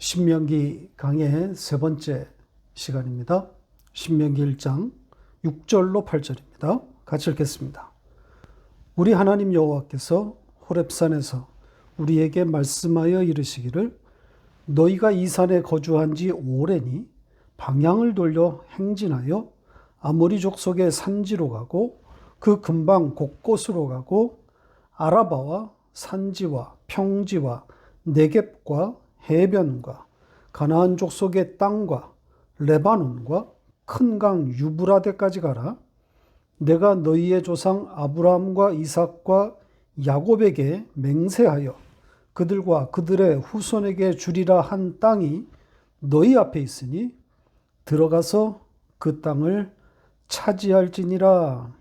신명기 강의 세 번째 시간입니다. 신명기 1장 6절로 8절입니다. 같이 읽겠습니다. 우리 하나님 여호와께서 호렙산에서 우리에게 말씀하여 이르시기를 너희가 이 산에 거주한 지 오래니 방향을 돌려 행진하여 아모리 족속의 산지로 가고 그 근방 곳곳으로 가고 아라바와 산지와 평지와 네겝과 해변과 가나안 족속의 땅과 레바논과 큰 강 유브라데까지 가라. 내가 너희의 조상 아브라함과 이삭과 야곱에게 맹세하여 그들과 그들의 후손에게 주리라 한 땅이 너희 앞에 있으니 들어가서 그 땅을 차지할지니라.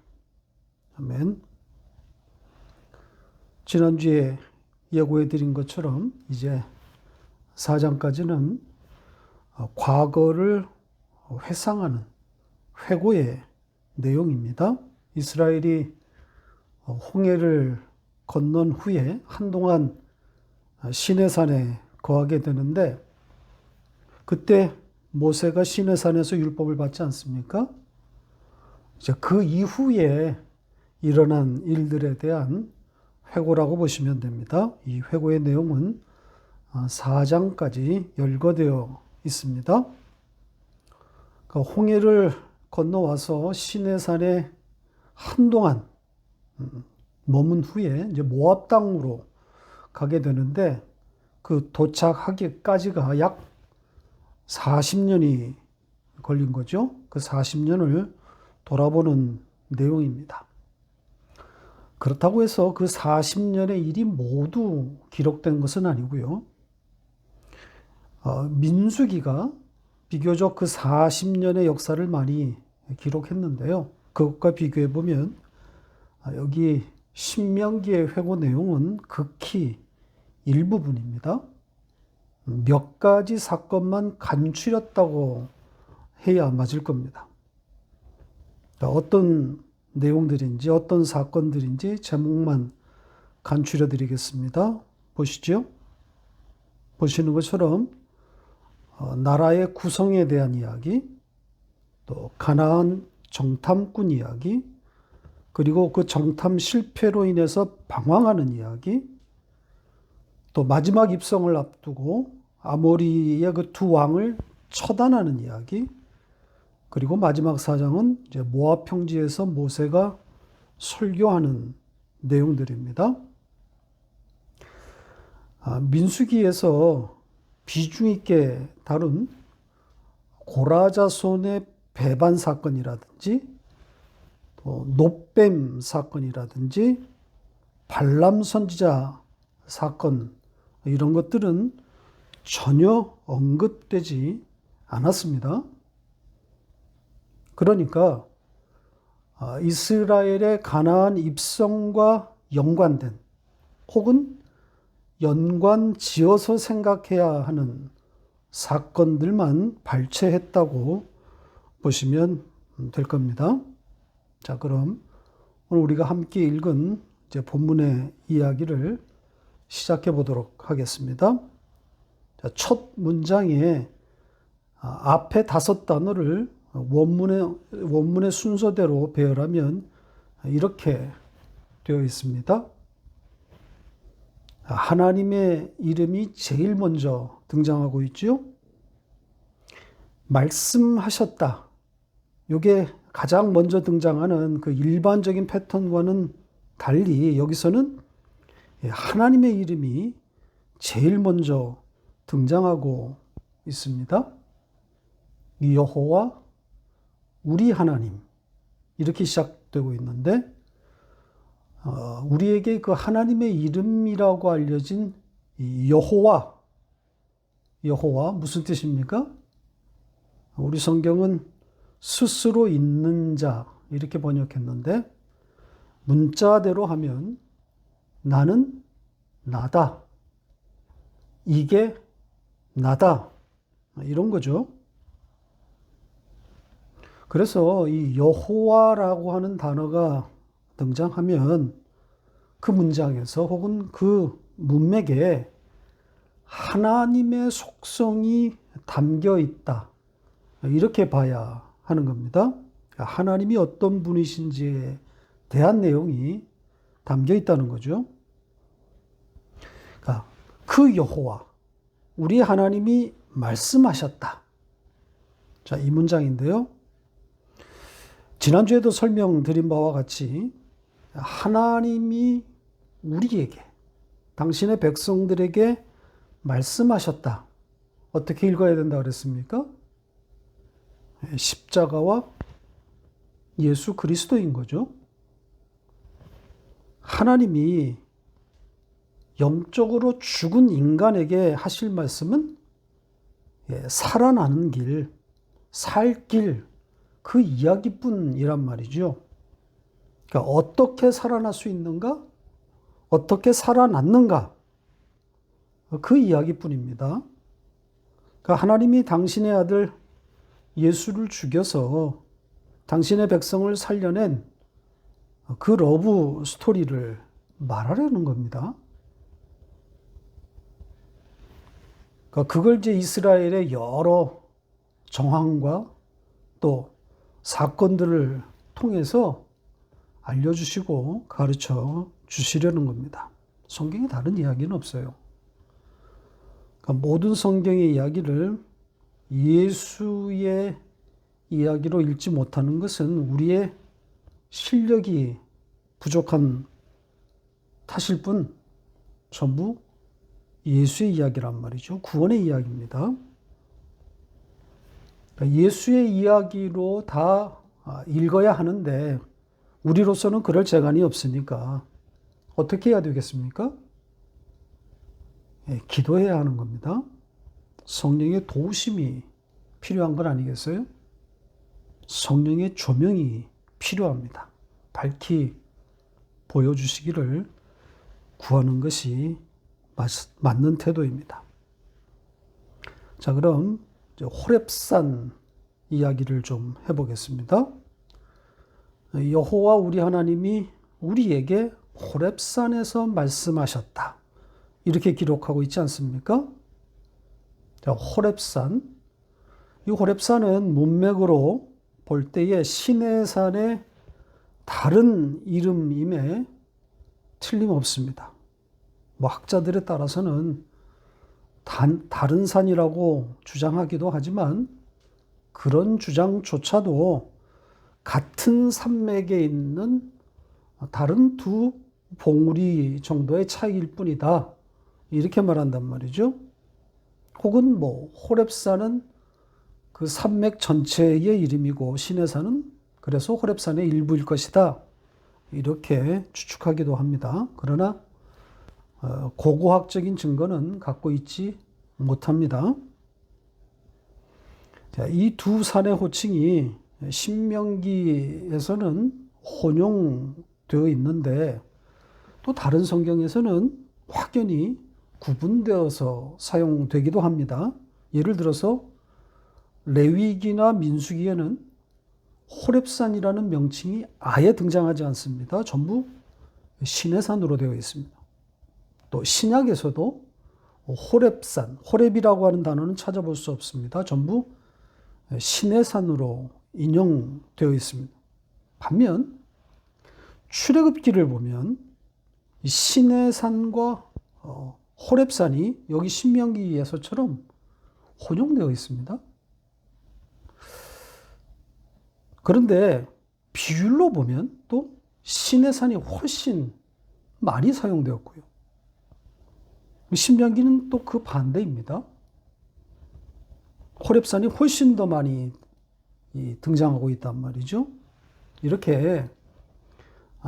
아멘. 지난주에 예고해 드린 것처럼 이제 4장까지는 과거를 회상하는 회고의 내용입니다. 이스라엘이 홍해를 건넌 후에 한동안 시내산에 거하게 되는데 그때 모세가 시내산에서 율법을 받지 않습니까? 이제 그 이후에 일어난 일들에 대한 회고라고 보시면 됩니다. 이 회고의 내용은 4장까지 열거되어 있습니다. 그러니까 홍해를 건너와서 시내산에 한동안 머문 후에 이제 모압 땅으로 가게 되는데 그 도착하기까지가 약 40년이 걸린 거죠. 그 40년을 돌아보는 내용입니다. 그렇다고 해서 그 40년의 일이 모두 기록된 것은 아니고요. 민수기가 비교적 그 40년의 역사를 많이 기록했는데요. 그것과 비교해 보면 여기 신명기의 회고 내용은 극히 일부분입니다. 몇 가지 사건만 간추렸다고 해야 맞을 겁니다. 어떤 내용들인지 어떤 사건들인지 제목만 간추려 드리겠습니다. 보시죠. 보시는 것처럼 나라의 구성에 대한 이야기, 또 가나안 정탐꾼 이야기, 그리고 그 정탐 실패로 인해서 방황하는 이야기, 또 마지막 입성을 앞두고 아모리의 그 두 왕을 처단하는 이야기, 그리고 마지막 4장은 이제 모압 평지에서 모세가 설교하는 내용들입니다. 민수기에서 비중 있게 다룬 고라자손의 배반 사건이라든지 또 놋뱀 사건이라든지 발람 선지자 사건 이런 것들은 전혀 언급되지 않았습니다. 그러니까 이스라엘의 가나안 입성과 연관된 혹은 연관 지어서 생각해야 하는 사건들만 발췌했다고 보시면 될 겁니다. 자, 그럼 오늘 우리가 함께 읽은 이제 본문의 이야기를 시작해 보도록 하겠습니다. 자, 첫 문장에 앞에 5단어를 원문의 순서대로 배열하면 이렇게 되어 있습니다. 하나님의 이름이 제일 먼저 등장하고 있죠. 말씀하셨다. 이게 가장 먼저 등장하는 그 일반적인 패턴과는 달리 여기서는 하나님의 이름이 제일 먼저 등장하고 있습니다. 여호와 우리 하나님 이렇게 시작되고 있는데 우리에게 그 하나님의 이름이라고 알려진 이 여호와 무슨 뜻입니까? 우리 성경은 스스로 있는 자 이렇게 번역했는데 문자대로 하면 나는 나다. 이게 나다. 이런 거죠. 그래서 이 여호와라고 하는 단어가 등장하면 그 문장에서 혹은 그 문맥에 하나님의 속성이 담겨 있다. 이렇게 봐야 하는 겁니다. 하나님이 어떤 분이신지에 대한 내용이 담겨 있다는 거죠. 그 여호와, 우리 하나님이 말씀하셨다. 자, 이 문장인데요. 지난주에도 설명드린 바와 같이 하나님이 우리에게, 당신의 백성들에게 말씀하셨다. 어떻게 읽어야 된다 그랬습니까? 십자가와 예수 그리스도인 거죠. 하나님이 영적으로 죽은 인간에게 하실 말씀은 살아나는 길, 살 길, 그 이야기뿐이란 말이죠. 그러니까 어떻게 살아날 수 있는가? 어떻게 살아났는가? 그 이야기뿐입니다. 그러니까 하나님이 당신의 아들 예수를 죽여서 당신의 백성을 살려낸 그 러브 스토리를 말하려는 겁니다. 그러니까 그걸 이제 이스라엘의 여러 정황과 또 사건들을 통해서 알려주시고 가르쳐 주시려는 겁니다. 성경에 다른 이야기는 없어요. 그러니까 모든 성경의 이야기를 예수의 이야기로 읽지 못하는 것은 우리의 실력이 부족한 탓일 뿐 전부 예수의 이야기란 말이죠. 구원의 이야기입니다. 그러니까 예수의 이야기로 다 읽어야 하는데 우리로서는 그럴 재간이 없으니까 어떻게 해야 되겠습니까? 기도해야 하는 겁니다. 성령의 도우심이 필요한 건 아니겠어요? 성령의 조명이 필요합니다. 밝히 보여주시기를 구하는 것이 맞는 태도입니다. 자, 그럼 이제 호렙산 이야기를 좀 해보겠습니다. 여호와 우리 하나님이 우리에게 호렙산에서 말씀하셨다. 이렇게 기록하고 있지 않습니까? 자, 호렙산. 이 호렙산은 문맥으로 볼 때에 시내산의 다른 이름임에 틀림없습니다. 뭐 학자들에 따라서는 다른 산이라고 주장하기도 하지만 그런 주장조차도 같은 산맥에 있는 다른 두 봉우리 정도의 차이일 뿐이다. 이렇게 말한단 말이죠. 혹은 뭐 호렙산은 그 산맥 전체의 이름이고 시내산은 그래서 호렙산의 일부일 것이다. 이렇게 추측하기도 합니다. 그러나 고고학적인 증거는 갖고 있지 못합니다. 이 두 산의 호칭이 신명기에서는 혼용되어 있는데 또 다른 성경에서는 확연히 구분되어서 사용되기도 합니다. 예를 들어서 레위기나 민수기에는 호렙산이라는 명칭이 아예 등장하지 않습니다. 전부 시내산으로 되어 있습니다. 또 신약에서도 호렙산, 호렙이라고 하는 단어는 찾아볼 수 없습니다. 전부 시내산으로 인용되어 있습니다. 반면 출애굽기를 보면 시내산과 호렙산이 여기 신명기에서처럼 혼용되어 있습니다. 그런데 비율로 보면 또 시내산이 훨씬 많이 사용되었고요. 신명기는 또 그 반대입니다. 호렙산이 훨씬 더 많이 등장하고 있단 말이죠. 이렇게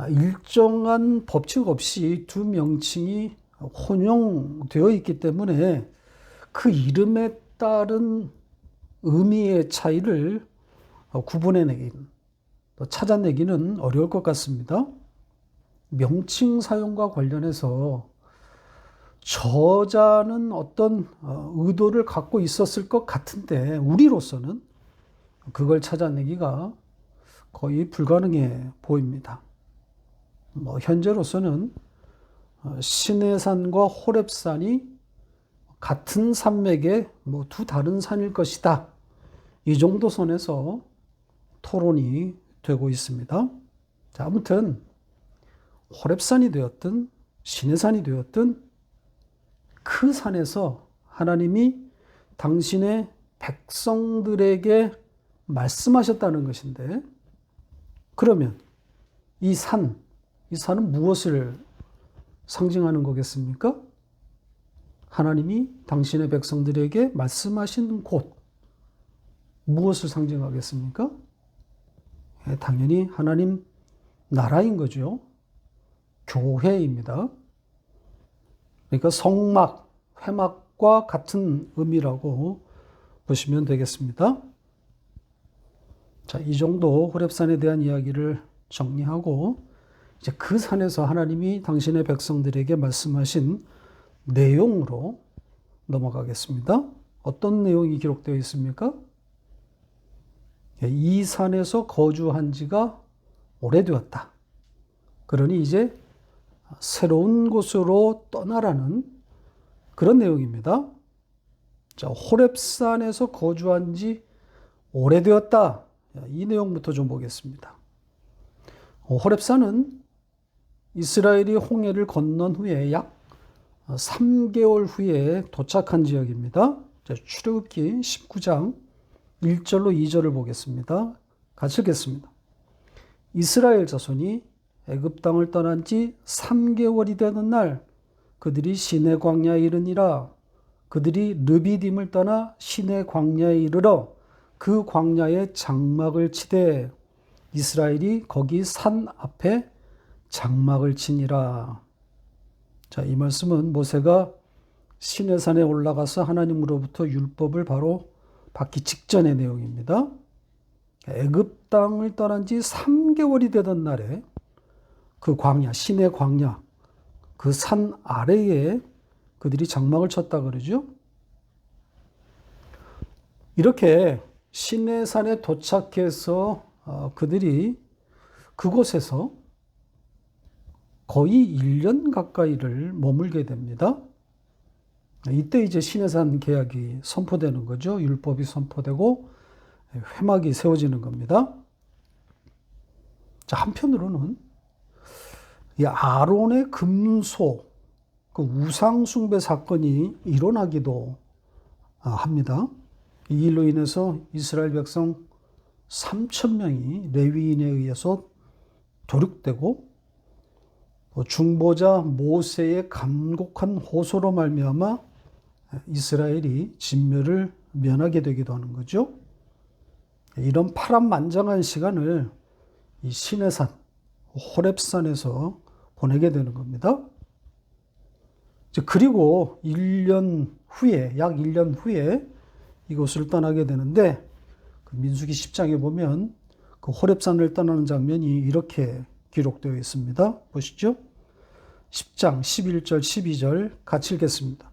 일정한 법칙 없이 두 명칭이 혼용되어 있기 때문에 그 이름에 따른 의미의 차이를 구분해내기는, 찾아내기는 어려울 것 같습니다. 명칭 사용과 관련해서 저자는 어떤 의도를 갖고 있었을 것 같은데 우리로서는 그걸 찾아내기가 거의 불가능해 보입니다. 현재로서는 시내산과 호렙산이 같은 산맥의 두 다른 산일 것이다. 이 정도 선에서 토론이 되고 있습니다. 자, 아무튼 호렙산이 되었든 시내산이 되었든 그 산에서 하나님이 당신의 백성들에게 말씀하셨다는 것인데, 그러면 이 산은 무엇을 상징하는 거겠습니까? 하나님이 당신의 백성들에게 말씀하신 곳, 무엇을 상징하겠습니까? 당연히 하나님 나라인 거죠. 교회입니다. 그러니까 성막, 회막과 같은 의미라고 보시면 되겠습니다. 자, 이 정도 호렙산에 대한 이야기를 정리하고 이제 그 산에서 하나님이 당신의 백성들에게 말씀하신 내용으로 넘어가겠습니다. 어떤 내용이 기록되어 있습니까? 이 산에서 거주한 지가 오래되었다. 그러니 이제 새로운 곳으로 떠나라는 그런 내용입니다. 자, 호렙산에서 거주한 지 오래되었다. 이 내용부터 좀 보겠습니다. 호렙산은 이스라엘이 홍해를 건넌 후에 약 3개월 후에 도착한 지역입니다. 자, 출애굽기 19장 1절로 2절을 보겠습니다. 같이 읽겠습니다. 이스라엘 자손이 애굽 땅을 떠난 지 3개월이 되는 날 그들이 시내 광야에 이르니라. 그들이 르비딤을 떠나 시내 광야에 이르러 그 광야에 장막을 치되 이스라엘이 거기 산 앞에 장막을 치니라. 자, 이 말씀은 모세가 시내산에 올라가서 하나님으로부터 율법을 바로 받기 직전의 내용입니다. 애굽 땅을 떠난 지 3개월이 되던 날에 그 광야, 시내 광야, 그 산 아래에 그들이 장막을 쳤다 그러죠. 이렇게 시내산에 도착해서 그들이 그곳에서 거의 1년 가까이를 머물게 됩니다. 이때 이제 시내산 계약이 선포되는 거죠. 율법이 선포되고 회막이 세워지는 겁니다. 자, 한편으로는 이 아론의 금소, 그 우상숭배 사건이 일어나기도 합니다. 이 일로 인해서 이스라엘 백성 3,000명이 레위인에 의해서 도륙되고 중보자 모세의 간곡한 호소로 말미암아 이스라엘이 진멸을 면하게 되기도 하는 거죠. 이런 파란만장한 시간을 이 시내산, 호렙산에서 보내게 되는 겁니다. 그리고 1년 후에, 약 1년 후에 이곳을 떠나게 되는데, 그 민수기 10장에 보면 그 호렙산을 떠나는 장면이 이렇게 기록되어 있습니다. 보시죠. 10장 11절 12절 같이 읽겠습니다.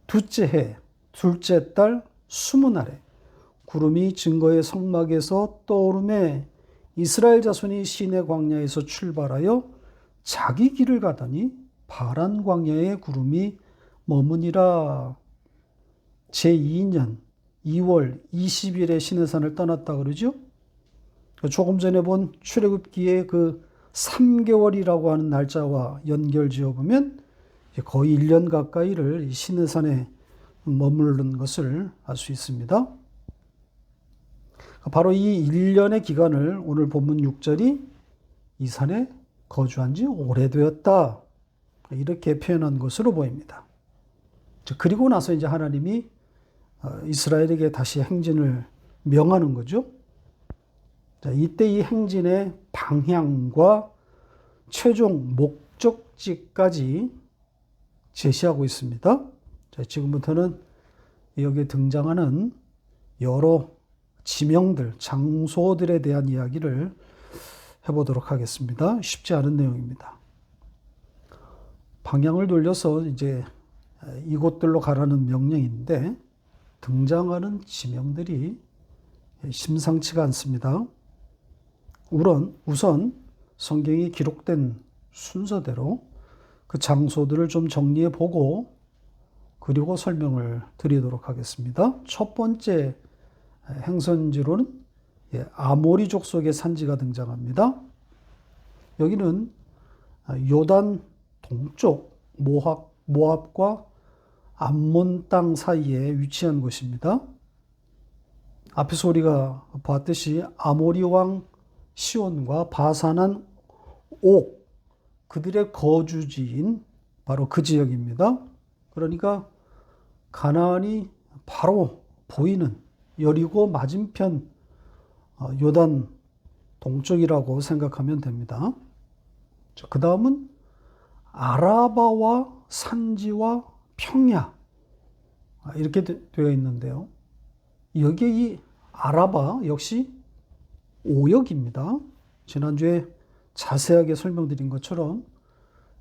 둘째 해, 둘째 달 20날에 구름이 증거의 성막에서 떠오르매 이스라엘 자손이 시내 광야에서 출발하여 자기 길을 가더니 바란 광야에 구름이 머무니라. 제2년 2월 20일에 시내산을 떠났다 그러죠. 조금 전에 본 출애굽기의 그 3개월이라고 하는 날짜와 연결지어 보면 거의 1년 가까이를 시내산에 머무른 것을 알 수 있습니다. 바로 이 1년의 기간을 오늘 본문 6절이 이 산에 거주한 지 오래되었다, 이렇게 표현한 것으로 보입니다. 그리고 나서 이제 하나님이 이스라엘에게 다시 행진을 명하는 거죠. 자, 이때 이 행진의 방향과 최종 목적지까지 제시하고 있습니다. 자, 지금부터는 여기에 등장하는 여러 지명들, 장소들에 대한 이야기를 해보도록 하겠습니다. 쉽지 않은 내용입니다. 방향을 돌려서 이제 이곳들로 가라는 명령인데 등장하는 지명들이 심상치가 않습니다. 우선 성경이 기록된 순서대로 그 장소들을 좀 정리해 보고 그리고 설명을 드리도록 하겠습니다. 첫 번째 행선지로는 아모리 족속의 산지가 등장합니다. 여기는 요단 동쪽 모압과 암몬 땅 사이에 위치한 곳입니다. 앞에서 우리가 봤듯이 아모리 왕 시온과 바산한 옥, 그들의 거주지인 바로 그 지역입니다. 그러니까 가나안이 바로 보이는 여리고 맞은편 요단 동쪽이라고 생각하면 됩니다. 그 다음은 아라바와 산지와 평야 이렇게 되어 있는데요. 여기에 이 아라바 역시 오역입니다. 지난주에 자세하게 설명드린 것처럼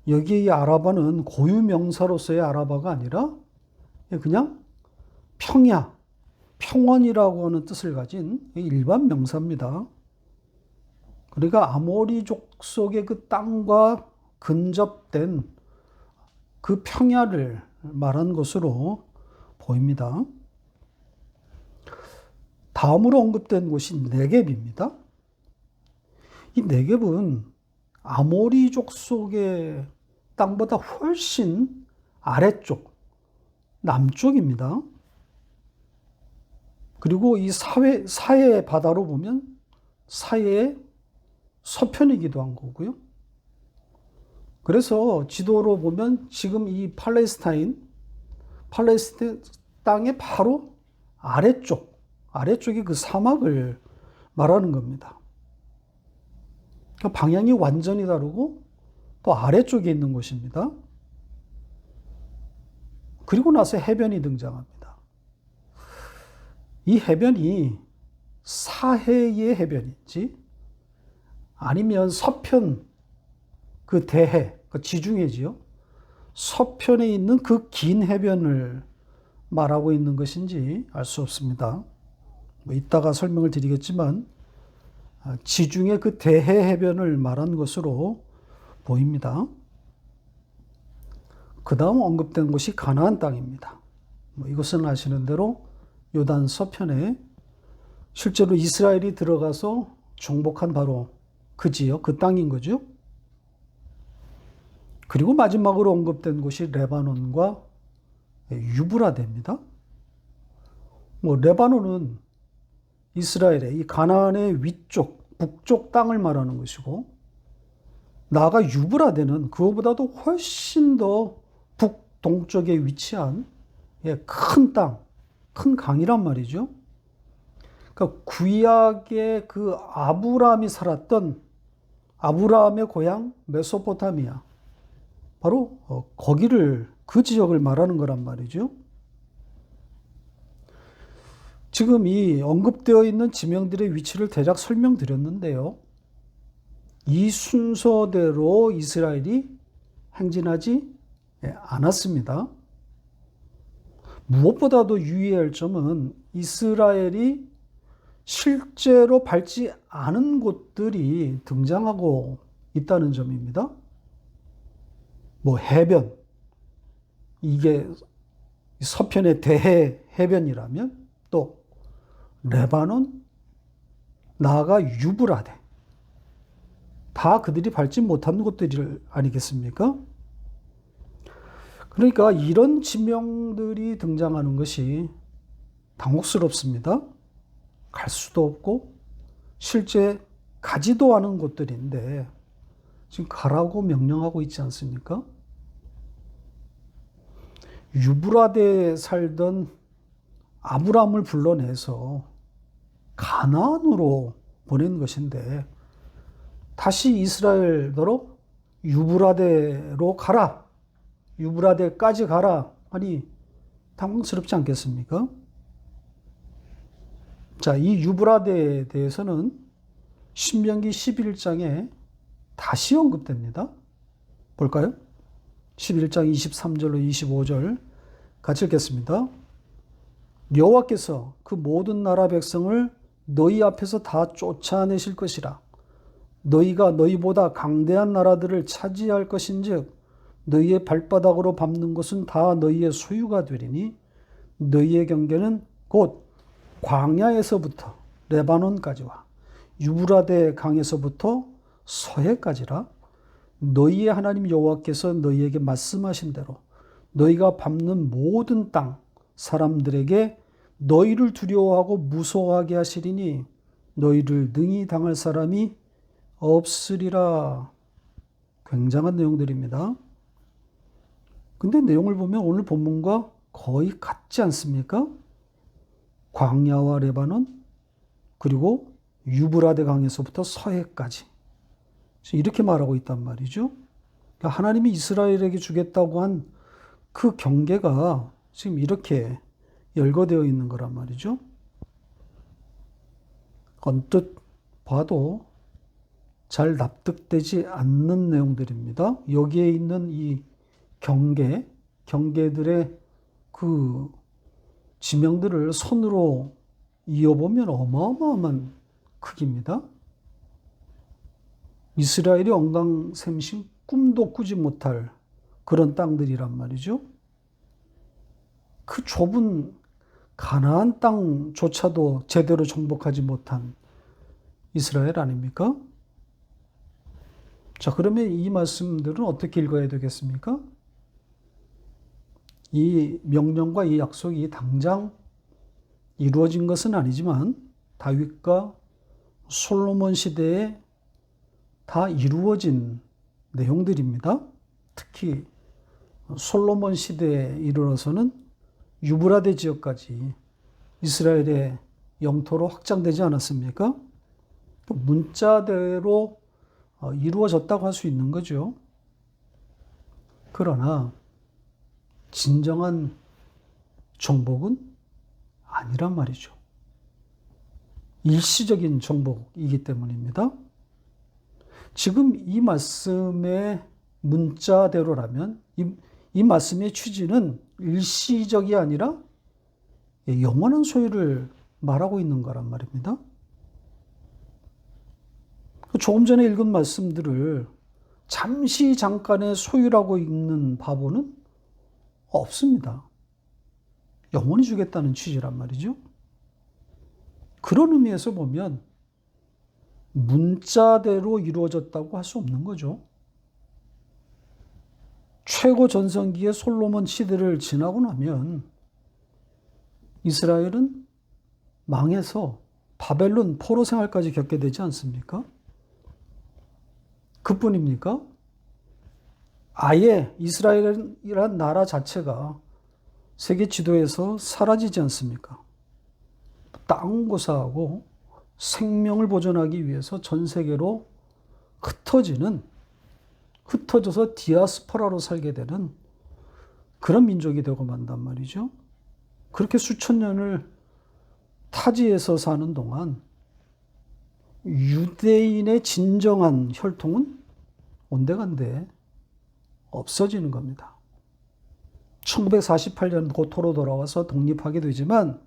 여기에 이 아라바는 고유명사로서의 아라바가 아니라 그냥 평야, 평원이라고 하는 뜻을 가진 일반 명사입니다. 그러니까 아모리 족속의 그 땅과 근접된 그 평야를 말한 것으로 보입니다. 다음으로 언급된 곳이 네겝입니다. 이 네겝은 아모리 족속의 땅보다 훨씬 아래쪽, 남쪽입니다. 그리고 이 사해 바다로 보면 사해의 서편이기도 한 거고요. 그래서 지도로 보면 지금 이 팔레스타인 땅의 바로 아래쪽이 그 사막을 말하는 겁니다. 그러니까 방향이 완전히 다르고 또 아래쪽에 있는 곳입니다. 그리고 나서 해변이 등장합니다. 이 해변이 사해의 해변인지 아니면 서편 그 대해, 그 지중해지요. 서편에 있는 그 긴 해변을 말하고 있는 것인지 알 수 없습니다. 이따가 설명을 드리겠지만 지중해 그 대해 해변을 말한 것으로 보입니다. 그 다음 언급된 곳이 가나안 땅입니다. 이것은 아시는 대로 요단 서편에 실제로 이스라엘이 들어가서 정복한 바로 그 지역, 그 땅인 거죠. 그리고 마지막으로 언급된 곳이 레바논과 유브라데입니다. 레바논은 이스라엘의 이 가나안의 위쪽, 북쪽 땅을 말하는 것이고, 나아가 유브라데는 그거보다도 훨씬 더 북동쪽에 위치한 큰 땅, 큰 강이란 말이죠. 그러니까 구약의 그 아브라함이 살았던 아브라함의 고향 메소포타미아, 바로 거기를, 그 지역을 말하는 거란 말이죠. 지금 이 언급되어 있는 지명들의 위치를 대략 설명드렸는데요. 이 순서대로 이스라엘이 행진하지 않았습니다. 무엇보다도 유의할 점은 이스라엘이 실제로 밟지 않은 곳들이 등장하고 있다는 점입니다. 해변, 이게 서편의 대해 해변이라면 또 레바논, 나아가 유브라데, 다 그들이 밟지 못한 곳들 아니겠습니까? 그러니까 이런 지명들이 등장하는 것이 당혹스럽습니다. 갈 수도 없고 실제 가지도 않은 곳들인데 지금 가라고 명령하고 있지 않습니까? 유브라데에 살던 아브라함을 불러내서 가나안으로 보낸 것인데 다시 이스라엘더러 유브라데로 가라, 유브라데까지 가라 하니 당황스럽지 않겠습니까? 자, 이 유브라데에 대해서는 신명기 11장에 다시 언급됩니다. 볼까요? 11장 23절로 25절 같이 읽겠습니다. 여호와께서 그 모든 나라 백성을 너희 앞에서 다 쫓아내실 것이라. 너희가 너희보다 강대한 나라들을 차지할 것인즉 너희의 발바닥으로 밟는 것은 다 너희의 소유가 되리니 너희의 경계는 곧 광야에서부터 레바논까지와 유브라데 강에서부터 서해까지라. 너희의 하나님 여호와께서 너희에게 말씀하신 대로 너희가 밟는 모든 땅 사람들에게 너희를 두려워하고 무서워하게 하시리니 너희를 능히 당할 사람이 없으리라. 굉장한 내용들입니다. 근데 내용을 보면 오늘 본문과 거의 같지 않습니까? 광야와 레바논, 그리고 유브라데 강에서부터 서해까지 이렇게 말하고 있단 말이죠. 그러니까 하나님이 이스라엘에게 주겠다고 한 그 경계가 지금 이렇게 열거되어 있는 거란 말이죠. 언뜻 봐도 잘 납득되지 않는 내용들입니다. 여기에 있는 이 경계들의 그 지명들을 선으로 이어보면 어마어마한 크기입니다. 이스라엘이 언강샘신 꿈도 꾸지 못할 그런 땅들이란 말이죠. 그 좁은 가나안 땅조차도 제대로 정복하지 못한 이스라엘 아닙니까? 자, 그러면 이 말씀들은 어떻게 읽어야 되겠습니까? 이 명령과 이 약속이 당장 이루어진 것은 아니지만 다윗과 솔로몬 시대에 다 이루어진 내용들입니다. 특히 솔로몬 시대에 이르러서는 유브라데 지역까지 이스라엘의 영토로 확장되지 않았습니까? 문자대로 이루어졌다고 할 수 있는 거죠. 그러나 진정한 정복은 아니란 말이죠. 일시적인 정복이기 때문입니다. 지금 이 말씀의 문자대로라면 이 말씀의 취지는 일시적이 아니라 영원한 소유를 말하고 있는 거란 말입니다. 조금 전에 읽은 말씀들을 잠깐의 소유라고 읽는 바보는 없습니다. 영원히 주겠다는 취지란 말이죠. 그런 의미에서 보면 문자대로 이루어졌다고 할 수 없는 거죠. 최고 전성기의 솔로몬 시대를 지나고 나면 이스라엘은 망해서 바벨론 포로 생활까지 겪게 되지 않습니까? 그뿐입니까? 아예 이스라엘이란 나라 자체가 세계 지도에서 사라지지 않습니까? 땅고사하고 생명을 보존하기 위해서 전 세계로 흩어져서 디아스포라로 살게 되는 그런 민족이 되고 만단 말이죠. 그렇게 수천 년을 타지에서 사는 동안 유대인의 진정한 혈통은 온데간데 없어지는 겁니다. 1948년 고토로 돌아와서 독립하게 되지만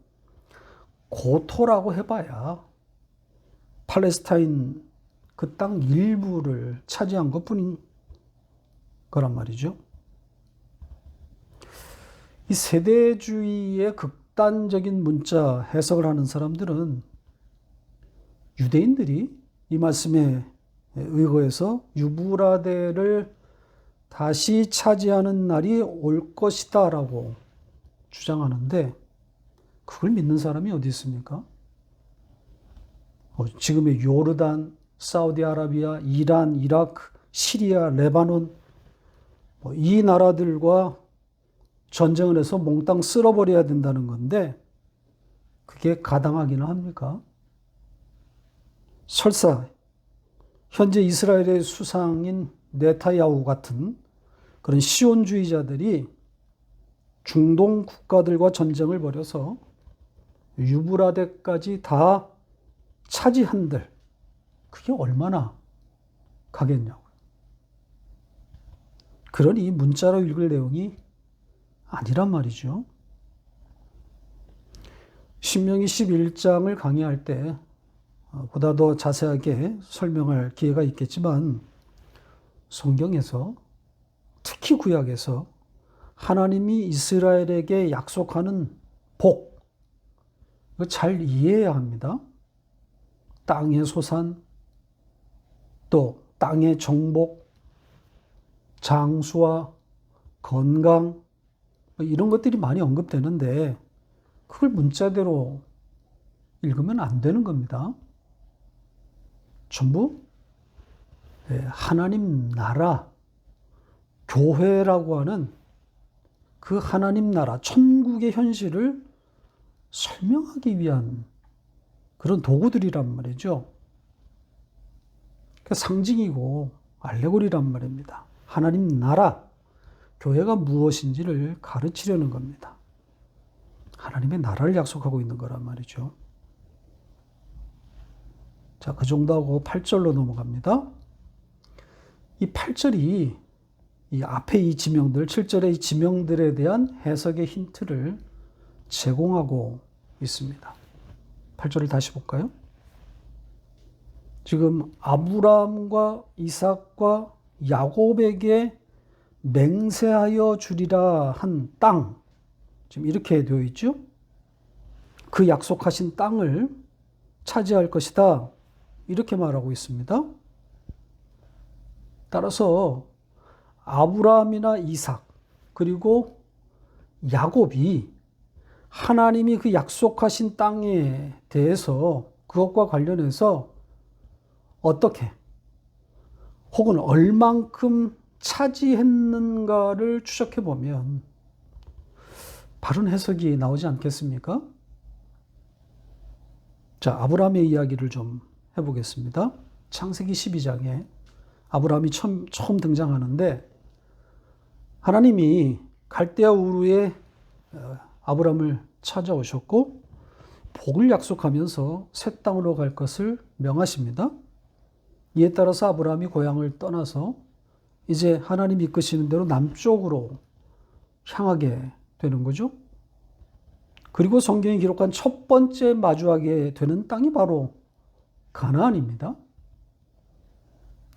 고토라고 해봐야 팔레스타인 그 땅 일부를 차지한 것뿐인 거란 말이죠. 이 세대주의의 극단적인 문자 해석을 하는 사람들은 유대인들이 이 말씀에 의거해서 유브라데를 다시 차지하는 날이 올 것이다 라고 주장하는데 그걸 믿는 사람이 어디 있습니까? 지금의 요르단, 사우디아라비아, 이란, 이라크, 시리아, 레바논 이 나라들과 전쟁을 해서 몽땅 쓸어버려야 된다는 건데 그게 가당하기는 합니까? 설사 현재 이스라엘의 수상인 네타야후 같은 그런 시온주의자들이 중동 국가들과 전쟁을 벌여서 유브라데까지 다 차지한들 그게 얼마나 가겠냐고요. 그러니 문자로 읽을 내용이 아니란 말이죠. 신명기 11장을 강의할 때 보다 더 자세하게 설명할 기회가 있겠지만 성경에서 특히 구약에서 하나님이 이스라엘에게 약속하는 복, 이거 잘 이해해야 합니다. 땅의 소산, 또 땅의 정복, 장수와 건강, 이런 것들이 많이 언급되는데 그걸 문자대로 읽으면 안 되는 겁니다. 전부 하나님 나라, 교회라고 하는 그 하나님 나라, 천국의 현실을 설명하기 위한 그런 도구들이란 말이죠. 상징이고 알레고리란 말입니다. 하나님 나라, 교회가 무엇인지를 가르치려는 겁니다. 하나님의 나라를 약속하고 있는 거란 말이죠. 자, 그 정도 하고 8절로 넘어갑니다. 이 8절이 이 앞에 이 지명들, 7절의 이 지명들에 대한 해석의 힌트를 제공하고 있습니다. 8절을 다시 볼까요? 지금 아브라함과 이삭과 야곱에게 맹세하여 주리라 한 땅, 지금 이렇게 되어 있죠? 그 약속하신 땅을 차지할 것이다. 이렇게 말하고 있습니다. 따라서 아브라함이나 이삭, 그리고 야곱이 하나님이 그 약속하신 땅에 대해서 그것과 관련해서 어떻게 혹은 얼만큼 차지했는가를 추적해 보면 바른 해석이 나오지 않겠습니까? 자, 아브라함의 이야기를 좀 해보겠습니다. 창세기 12장에 아브라함이 처음 등장하는데 하나님이 갈대아 우르에 아브라함을 찾아오셨고 복을 약속하면서 새 땅으로 갈 것을 명하십니다. 이에 따라서 아브라함이 고향을 떠나서 이제 하나님이 이끄시는 대로 남쪽으로 향하게 되는 거죠. 그리고 성경이 기록한 첫 번째 마주하게 되는 땅이 바로 가나안입니다.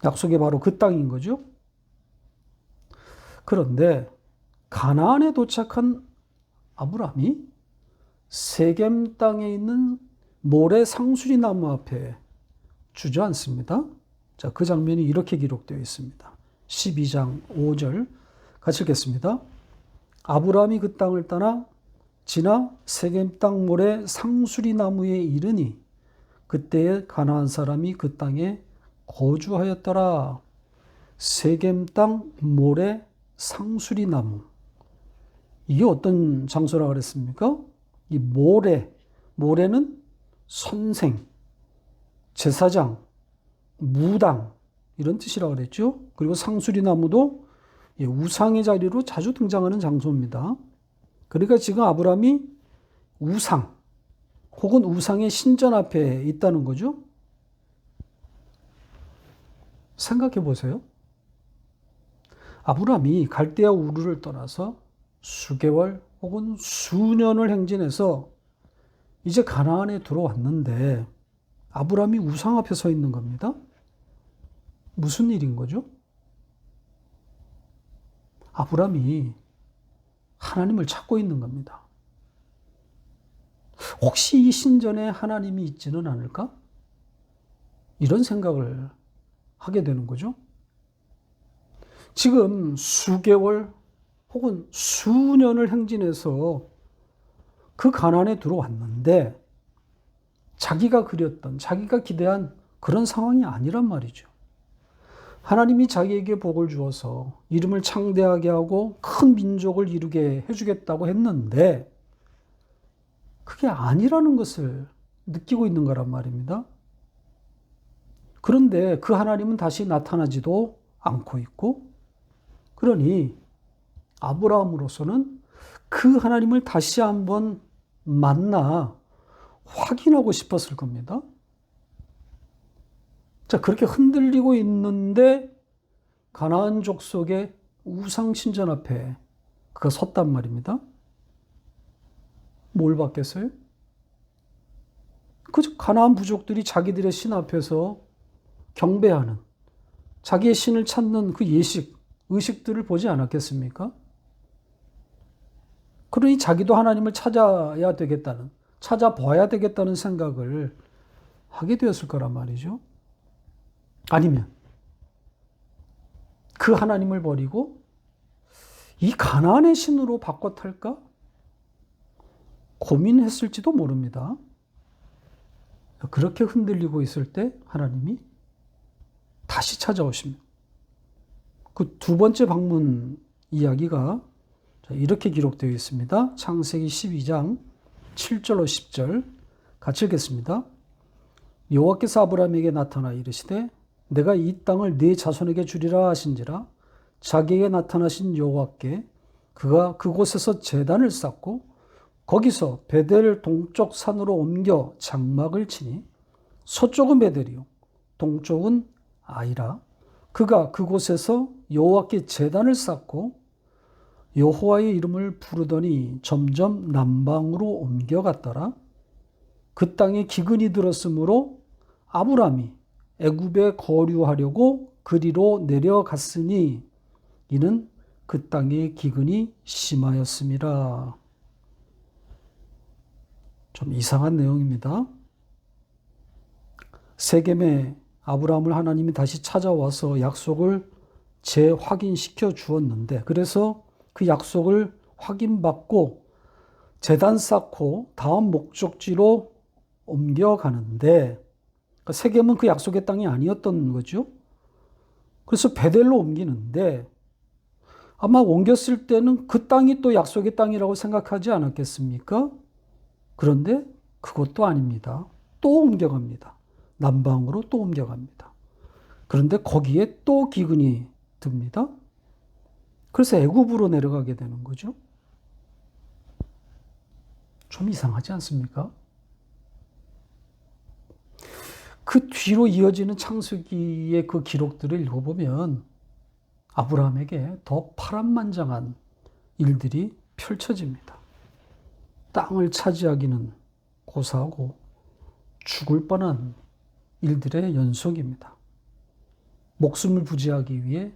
약속이 바로 그 땅인 거죠. 그런데 가나안에 도착한 아브라함이 세겜 땅에 있는 모래 상수리 나무 앞에 주저앉습니다. 자, 그 장면이 이렇게 기록되어 있습니다. 12장 5절 같이 읽겠습니다. 아브라함이 그 땅을 떠나 지나 세겜 땅 모래 상수리 나무에 이르니 그때에 가나안 사람이 그 땅에 거주하였더라. 세겜 땅 모래 상수리 나무. 이게 어떤 장소라고 그랬습니까? 이 모래는 선생, 제사장, 무당 이런 뜻이라고 그랬죠. 그리고 상수리 나무도 우상의 자리로 자주 등장하는 장소입니다. 그러니까 지금 아브라함이 우상 혹은 우상의 신전 앞에 있다는 거죠. 생각해 보세요. 아브라함이 갈대아 우르를 떠나서 수개월 혹은 수년을 행진해서 이제 가나안에 들어왔는데 아브라함이 우상 앞에 서 있는 겁니다. 무슨 일인 거죠? 아브라함이 하나님을 찾고 있는 겁니다. 혹시 이 신전에 하나님이 있지는 않을까? 이런 생각을 하게 되는 거죠. 지금 수개월 혹은 수년을 행진해서 그 가나안에 들어왔는데 자기가 그렸던, 자기가 기대한 그런 상황이 아니란 말이죠. 하나님이 자기에게 복을 주어서 이름을 창대하게 하고 큰 민족을 이루게 해주겠다고 했는데 그게 아니라는 것을 느끼고 있는 거란 말입니다. 그런데 그 하나님은 다시 나타나지도 않고 있고, 그러니 아브라함으로서는 그 하나님을 다시 한번 만나 확인하고 싶었을 겁니다. 자, 그렇게 흔들리고 있는데 가나안 족속의 우상 신전 앞에 그가 섰단 말입니다. 뭘 받겠어요? 그 가나안 부족들이 자기들의 신 앞에서 경배하는, 자기의 신을 찾는 그 예식, 의식들을 보지 않았겠습니까? 그러니 자기도 하나님을 찾아봐야 되겠다는 생각을 하게 되었을 거란 말이죠. 아니면 그 하나님을 버리고 이 가나안의 신으로 바꿔 탈까? 고민했을지도 모릅니다. 그렇게 흔들리고 있을 때 하나님이 다시 찾아오십니다. 그 두 번째 방문 이야기가 이렇게 기록되어 있습니다. 창세기 12장 7절로 10절 같이 읽겠습니다. 여호와께서 아브라함에게 나타나 이르시되 내가 이 땅을 네 자손에게 주리라 하신지라 자기에게 나타나신 여호와께 그가 그곳에서 제단을 쌓고 거기서 베델 동쪽 산으로 옮겨 장막을 치니 서쪽은 베델이요 동쪽은 아이라 그가 그곳에서 여호와께 제단을 쌓고 여호와의 이름을 부르더니 점점 남방으로 옮겨갔더라. 그 땅에 기근이 들었으므로 아브람이 애굽에 거류하려고 그리로 내려갔으니 이는 그 땅의 기근이 심하였음이라. 좀 이상한 내용입니다. 세겜에 아브라함을 하나님이 다시 찾아와서 약속을 재확인시켜 주었는데 그래서 그 약속을 확인받고 제단 쌓고 다음 목적지로 옮겨가는데 세겜은 그 약속의 땅이 아니었던 거죠. 그래서 베델로 옮기는데 아마 옮겼을 때는 그 땅이 또 약속의 땅이라고 생각하지 않았겠습니까? 그런데 그것도 아닙니다. 또 옮겨갑니다. 남방으로 또 옮겨갑니다. 그런데 거기에 또 기근이 듭니다. 그래서 애굽으로 내려가게 되는 거죠. 좀 이상하지 않습니까? 그 뒤로 이어지는 창세기의 그 기록들을 읽어보면 아브라함에게 더 파란만장한 일들이 펼쳐집니다. 땅을 차지하기는 고사하고 죽을 뻔한 일들의 연속입니다. 목숨을 부지하기 위해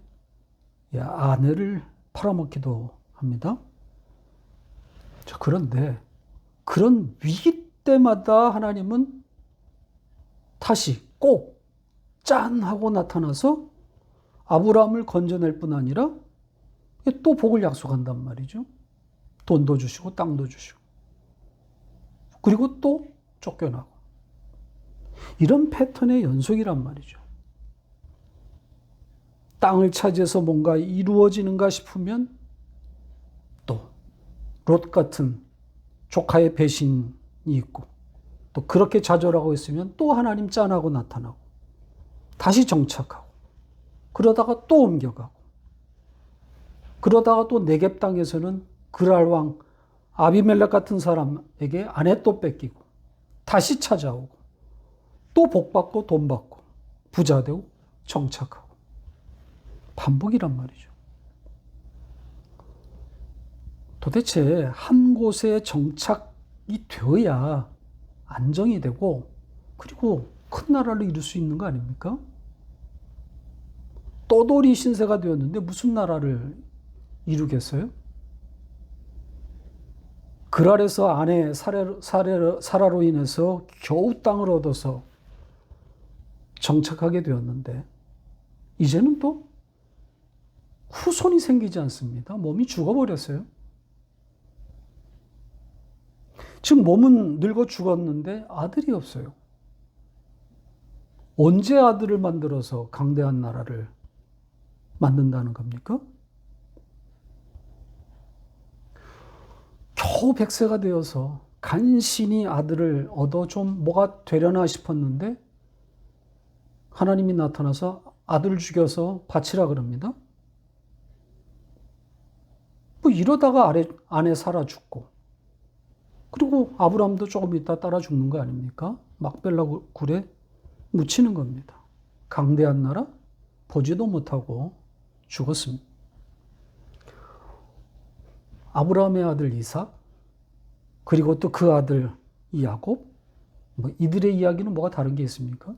아내를 팔아먹기도 합니다. 그런데 그런 위기 때마다 하나님은 다시 꼭 짠 하고 나타나서 아브라함을 건져낼 뿐 아니라 또 복을 약속한단 말이죠. 돈도 주시고 땅도 주시고 그리고 또 쫓겨나고 이런 패턴의 연속이란 말이죠. 땅을 차지해서 뭔가 이루어지는가 싶으면 또 롯 같은 조카의 배신이 있고 또 그렇게 좌절하고 있으면 또 하나님 짠하고 나타나고 다시 정착하고 그러다가 또 옮겨가고 그러다가 또 네겝 땅에서는 그랄 왕 아비멜렉 같은 사람에게 아내 또 뺏기고 다시 찾아오고 또 복받고 돈 받고 부자 되고 정착하고 반복이란 말이죠. 도대체 한 곳에 정착이 되어야 안정이 되고 그리고 큰 나라를 이룰 수 있는 거 아닙니까? 떠돌이 신세가 되었는데 무슨 나라를 이루겠어요? 그랄에서 아내 사라로 인해서 겨우 땅을 얻어서 정착하게 되었는데 이제는 또 후손이 생기지 않습니다. 몸이 죽어버렸어요. 지금 몸은 늙어 죽었는데 아들이 없어요. 언제 아들을 만들어서 강대한 나라를 만든다는 겁니까? 겨우 100세가 되어서 간신히 아들을 얻어 좀 뭐가 되려나 싶었는데 하나님이 나타나서 아들을 죽여서 바치라 그럽니다. 뭐 이러다가 아내 사라 죽고 그리고 아브라함도 조금 있다 따라 죽는 거 아닙니까? 막벨라 굴에 묻히는 겁니다. 강대한 나라 보지도 못하고 죽었습니다. 아브라함의 아들 이삭 그리고 또 그 아들 야곱 뭐 이들의 이야기는 뭐가 다른 게 있습니까?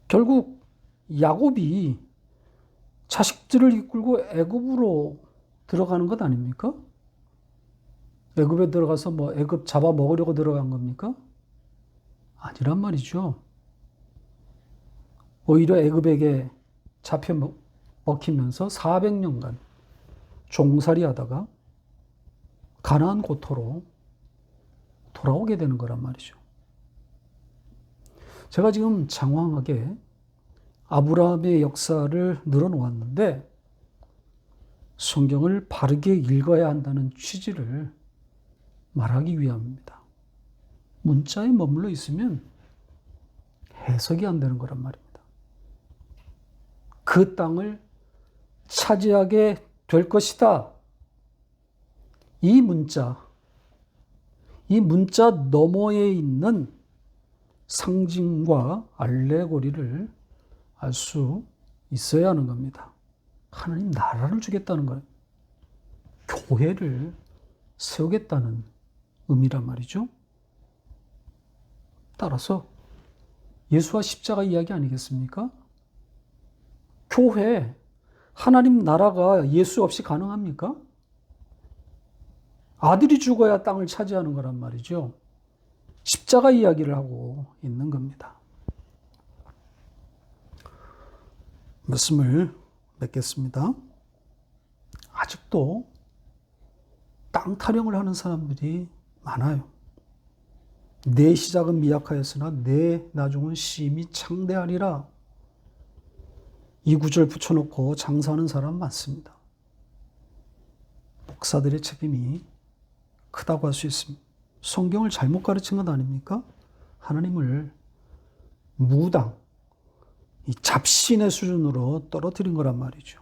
결국 야곱이 자식들을 이끌고 애굽으로 들어가는 것 아닙니까? 애굽에 들어가서 뭐 애굽 잡아먹으려고 들어간 겁니까? 아니란 말이죠. 오히려 애굽에게 잡혀 먹히면서 400년간 종살이 하다가 가나안 고토로 돌아오게 되는 거란 말이죠. 제가 지금 장황하게 아브라함의 역사를 늘어놓았는데 성경을 바르게 읽어야 한다는 취지를 말하기 위함입니다. 문자에 머물러 있으면 해석이 안 되는 거란 말입니다. 그 땅을 차지하게 될 것이다. 이 문자 너머에 있는 상징과 알레고리를 알 수 있어야 하는 겁니다. 하나님 나라를 주겠다는 거예요. 교회를 세우겠다는 의미란 말이죠. 따라서 예수와 십자가 이야기 아니겠습니까? 교회, 하나님 나라가 예수 없이 가능합니까? 아들이 죽어야 땅을 차지하는 거란 말이죠. 십자가 이야기를 하고 있는 겁니다. 말씀을 맺겠습니다. 아직도 땅 타령을 하는 사람들이 많아요. 내 시작은 미약하였으나 내 나중은 심히 창대하리라. 이 구절 붙여놓고 장사하는 사람 많습니다. 목사들의 책임이 크다고 할 수 있습니다. 성경을 잘못 가르친 것 아닙니까? 하나님을 무당, 이 잡신의 수준으로 떨어뜨린 거란 말이죠.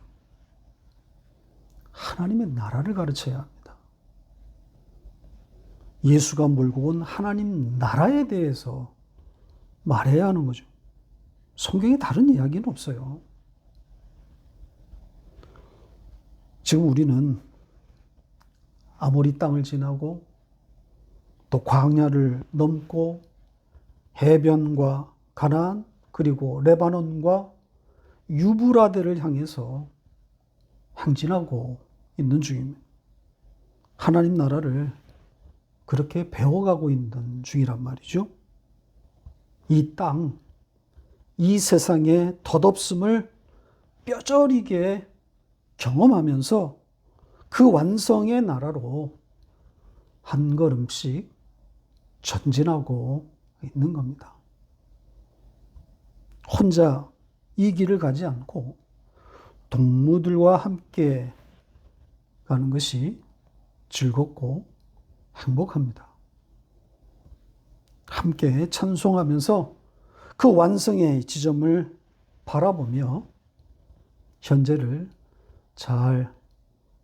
하나님의 나라를 가르쳐야 합니다. 예수가 몰고 온 하나님 나라에 대해서 말해야 하는 거죠. 성경에 다른 이야기는 없어요. 지금 우리는 아모리 땅을 지나고 또 광야를 넘고 해변과 가나안 그리고 레바논과 유브라데를 향해서 행진하고 있는 중입니다. 하나님 나라를 그렇게 배워가고 있는 중이란 말이죠. 이 땅, 이 세상의 덧없음을 뼈저리게 경험하면서 그 완성의 나라로 한 걸음씩 전진하고 있는 겁니다. 혼자 이 길을 가지 않고 동무들과 함께 가는 것이 즐겁고 행복합니다. 함께 찬송하면서 그 완성의 지점을 바라보며 현재를 잘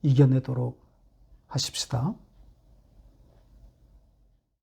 이겨내도록 하십시다.